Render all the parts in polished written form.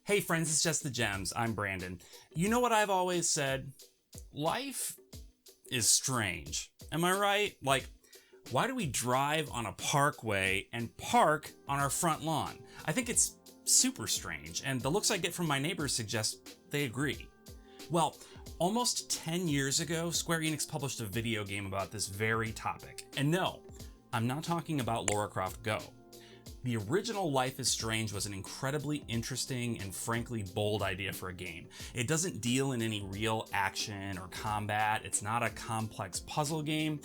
Hey friends, it's Just the Gems. I'm Brandon. You know what I've always said? Life is strange. Am I right? Like, why do we drive on a parkway and park on our front lawn? I think it's super strange, and the looks I get from my neighbors suggest they agree. Well, almost 10 years ago, Square Enix published a video game about this very topic. And no, I'm not talking about Lara Croft Go. The original Life is Strange was an incredibly interesting and frankly bold idea for a game. It doesn't deal in any real action or combat, it's not a complex puzzle game.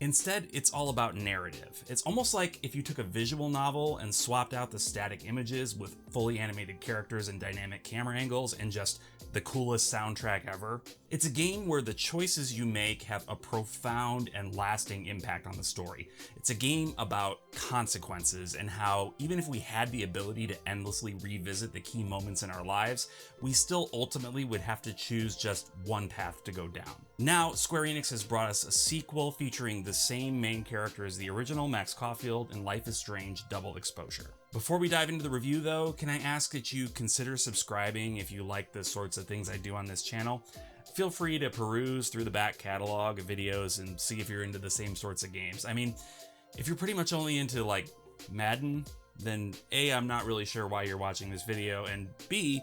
Instead, it's all about narrative. It's almost like if you took a visual novel and swapped out the static images with fully animated characters and dynamic camera angles and just the coolest soundtrack ever. It's a game where the choices you make have a profound and lasting impact on the story. It's a game about consequences and how even if we had the ability to endlessly revisit the key moments in our lives, we still ultimately would have to choose just one path to go down. Now, Square Enix has brought us a sequel featuring the same main character as the original, Max Caulfield, in Life is Strange Double Exposure. Before we dive into the review though, can I ask that you consider subscribing if you like the sorts of things I do on this channel? Feel free to peruse through the back catalog of videos and see if you're into the same sorts of games. I mean, if you're pretty much only into like Madden, then A, I'm not really sure why you're watching this video, and B,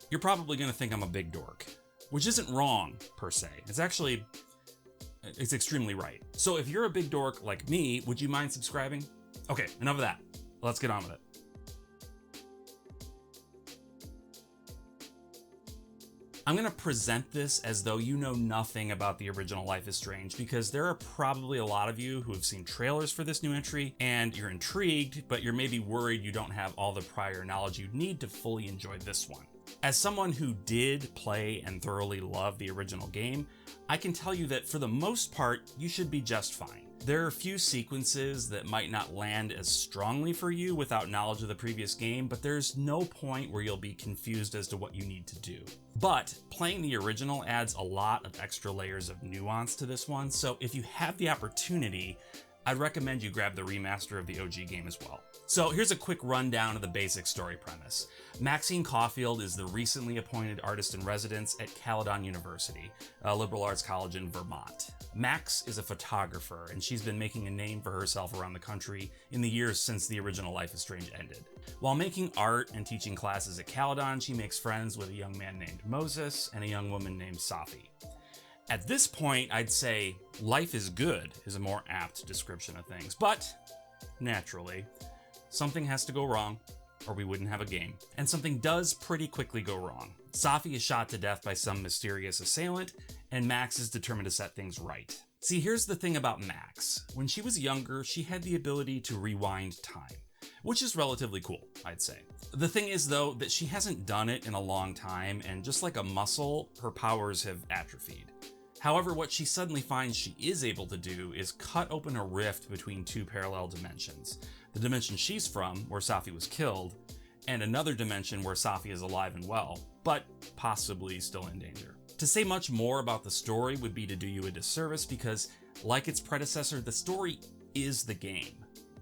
you're probably gonna think I'm a big dork. Which isn't wrong, per se. It's extremely right. So if you're a big dork like me, would you mind subscribing? Okay, enough of that. Let's get on with it. I'm gonna present this as though you know nothing about the original Life is Strange, because there are probably a lot of you who have seen trailers for this new entry and you're intrigued, but you're maybe worried you don't have all the prior knowledge you need to fully enjoy this one. As someone who did play and thoroughly love the original game, I can tell you that for the most part, you should be just fine. There are a few sequences that might not land as strongly for you without knowledge of the previous game, but there's no point where you'll be confused as to what you need to do. But playing the original adds a lot of extra layers of nuance to this one, so if you have the opportunity, I'd recommend you grab the remaster of the OG game as well. So here's a quick rundown of the basic story premise. Maxine Caulfield is the recently appointed artist-in-residence at Caledon University, a liberal arts college in Vermont. Max is a photographer, and she's been making a name for herself around the country in the years since the original Life is Strange ended. While making art and teaching classes at Caledon, she makes friends with a young man named Moses and a young woman named Safi. At this point, I'd say life is good is a more apt description of things, but naturally, something has to go wrong or we wouldn't have a game. And something does pretty quickly go wrong. Safi is shot to death by some mysterious assailant, and Max is determined to set things right. See, here's the thing about Max. When she was younger, she had the ability to rewind time, which is relatively cool, I'd say. The thing is though, that she hasn't done it in a long time, and just like a muscle, her powers have atrophied. However, what she suddenly finds she is able to do is cut open a rift between two parallel dimensions. The dimension she's from, where Safi was killed, and another dimension where Safi is alive and well, but possibly still in danger. To say much more about the story would be to do you a disservice because, like its predecessor, the story is the game.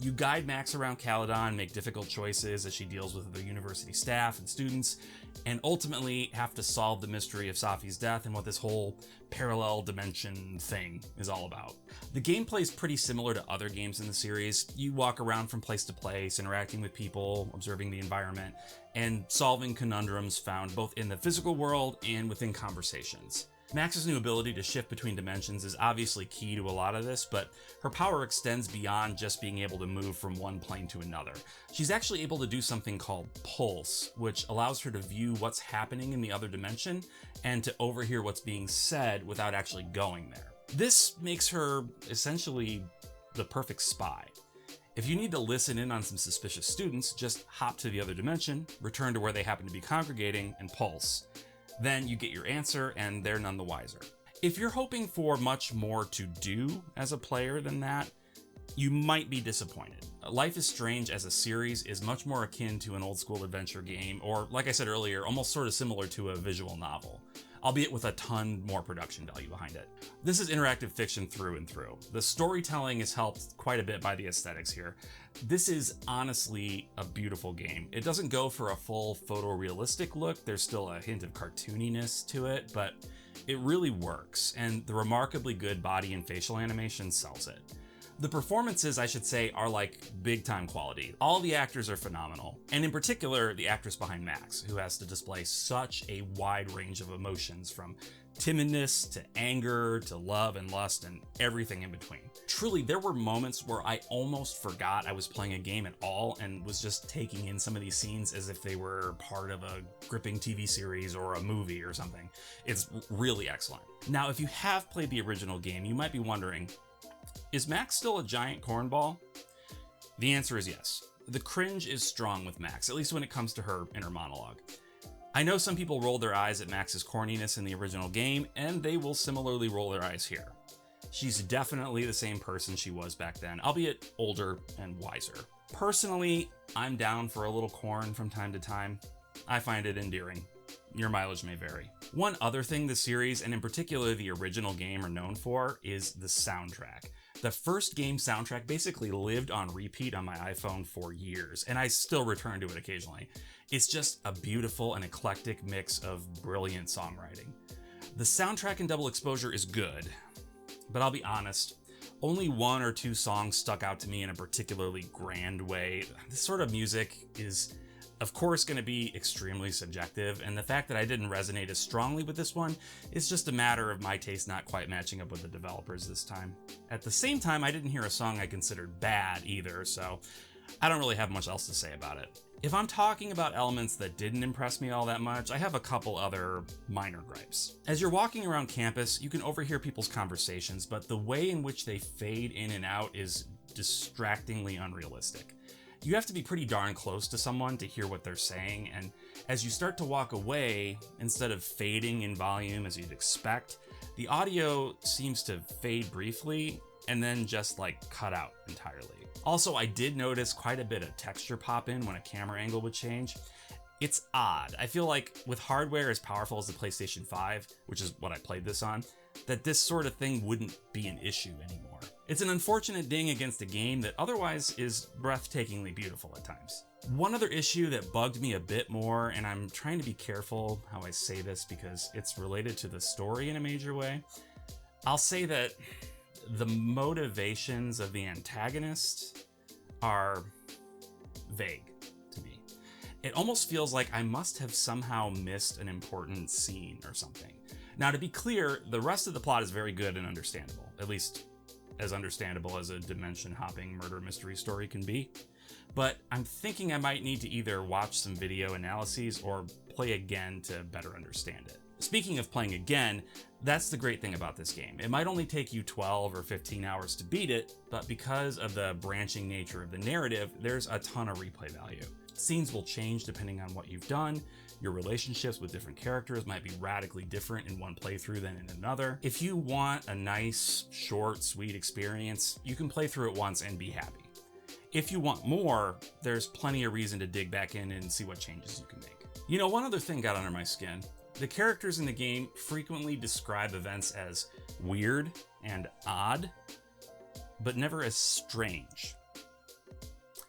You guide Max around Caledon, make difficult choices as she deals with the university staff and students, and ultimately have to solve the mystery of Safi's death and what this whole parallel dimension thing is all about. The gameplay is pretty similar to other games in the series. You walk around from place to place, interacting with people, observing the environment, and solving conundrums found both in the physical world and within conversations. Max's new ability to shift between dimensions is obviously key to a lot of this, but her power extends beyond just being able to move from one plane to another. She's actually able to do something called Pulse, which allows her to view what's happening in the other dimension and to overhear what's being said without actually going there. This makes her essentially the perfect spy. If you need to listen in on some suspicious students, just hop to the other dimension, return to where they happen to be congregating, and pulse. Then you get your answer and they're none the wiser. If you're hoping for much more to do as a player than that, you might be disappointed. Life is Strange as a series is much more akin to an old school adventure game, or like I said earlier, almost sort of similar to a visual novel. albeit with a ton more production value behind it. This is interactive fiction through and through. The storytelling is helped quite a bit by the aesthetics here. This is honestly a beautiful game. It doesn't go for a full photorealistic look. There's still a hint of cartooniness to it, but it really works, and the remarkably good body and facial animation sells it. The performances, I should say, are like big time quality. All the actors are phenomenal, and in particular, the actress behind Max, who has to display such a wide range of emotions, from timidness to anger to love and lust and everything in between. Truly, there were moments where I almost forgot I was playing a game at all and was just taking in some of these scenes as if they were part of a gripping TV series or a movie or something. It's really excellent. Now, if you have played the original game, you might be wondering, is Max still a giant cornball? The answer is yes. The cringe is strong with Max, at least when it comes to her inner monologue. I know some people rolled their eyes at Max's corniness in the original game, and they will similarly roll their eyes here. She's definitely the same person she was back then, albeit older and wiser. Personally, I'm down for a little corn from time to time. I find it endearing. Your mileage may vary. One other thing the series, and in particular the original game, are known for is the soundtrack. The first game soundtrack basically lived on repeat on my iPhone for years, and I still return to it occasionally. It's just a beautiful and eclectic mix of brilliant songwriting. The soundtrack in Double Exposure is good, but I'll be honest, only one or two songs stuck out to me in a particularly grand way. This sort of music is, of course, going to be extremely subjective, and the fact that I didn't resonate as strongly with this one is just a matter of my taste not quite matching up with the developers this time. At the same time, I didn't hear a song I considered bad either, so I don't really have much else to say about it. If I'm talking about elements that didn't impress me all that much, I have a couple other minor gripes. As you're walking around campus, you can overhear people's conversations, but the way in which they fade in and out is distractingly unrealistic. You have to be pretty darn close to someone to hear what they're saying, and as you start to walk away, instead of fading in volume as you'd expect, the audio seems to fade briefly and then just like cut out entirely. Also, I did notice quite a bit of texture pop in when a camera angle would change. It's odd. I feel like with hardware as powerful as the PlayStation 5, which is what I played this on, that this sort of thing wouldn't be an issue anymore. It's an unfortunate ding against a game that otherwise is breathtakingly beautiful at times. One other issue that bugged me a bit more, and I'm trying to be careful how I say this because it's related to the story in a major way, I'll say that the motivations of the antagonist are vague to me. It almost feels like I must have somehow missed an important scene or something. Now, to be clear, the rest of the plot is very good and understandable, at least as understandable as a dimension-hopping murder mystery story can be. But I'm thinking I might need to either watch some video analyses or play again to better understand it. Speaking of playing again, that's the great thing about this game. It might only take you 12 or 15 hours to beat it, but because of the branching nature of the narrative, there's a ton of replay value. Scenes will change depending on what you've done. Your relationships with different characters might be radically different in one playthrough than in another. If you want a nice, short, sweet experience, you can play through it once and be happy. If you want more, there's plenty of reason to dig back in and see what changes you can make. You know, one other thing got under my skin. The characters in the game frequently describe events as weird and odd, but never as strange.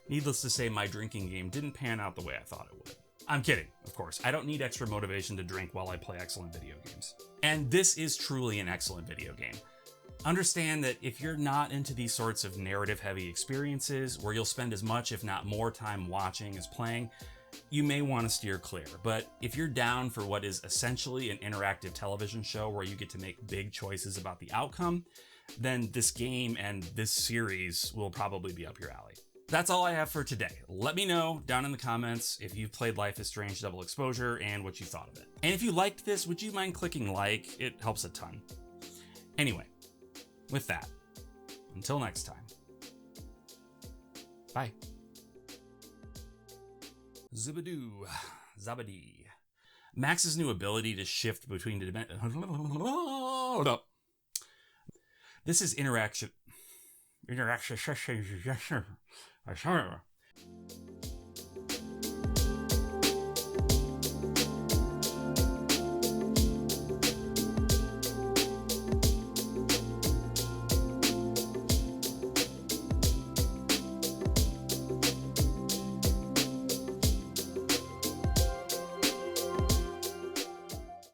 Needless to say, my drinking game didn't pan out the way I thought it would. I'm kidding, of course. I don't need extra motivation to drink while I play excellent video games. And this is truly an excellent video game. Understand that if you're not into these sorts of narrative-heavy experiences, where you'll spend as much, if not more time watching as playing, you may want to steer clear. But if you're down for what is essentially an interactive television show where you get to make big choices about the outcome, then this game and this series will probably be up your alley. That's all I have for today. Let me know down in the comments if you've played Life is Strange Double Exposure and what you thought of it. And if you liked this, would you mind clicking like? It helps a ton. Anyway, with that, until next time, bye. Zibadoo, zabadee. Max's new ability to shift between dimensions. This is interaction.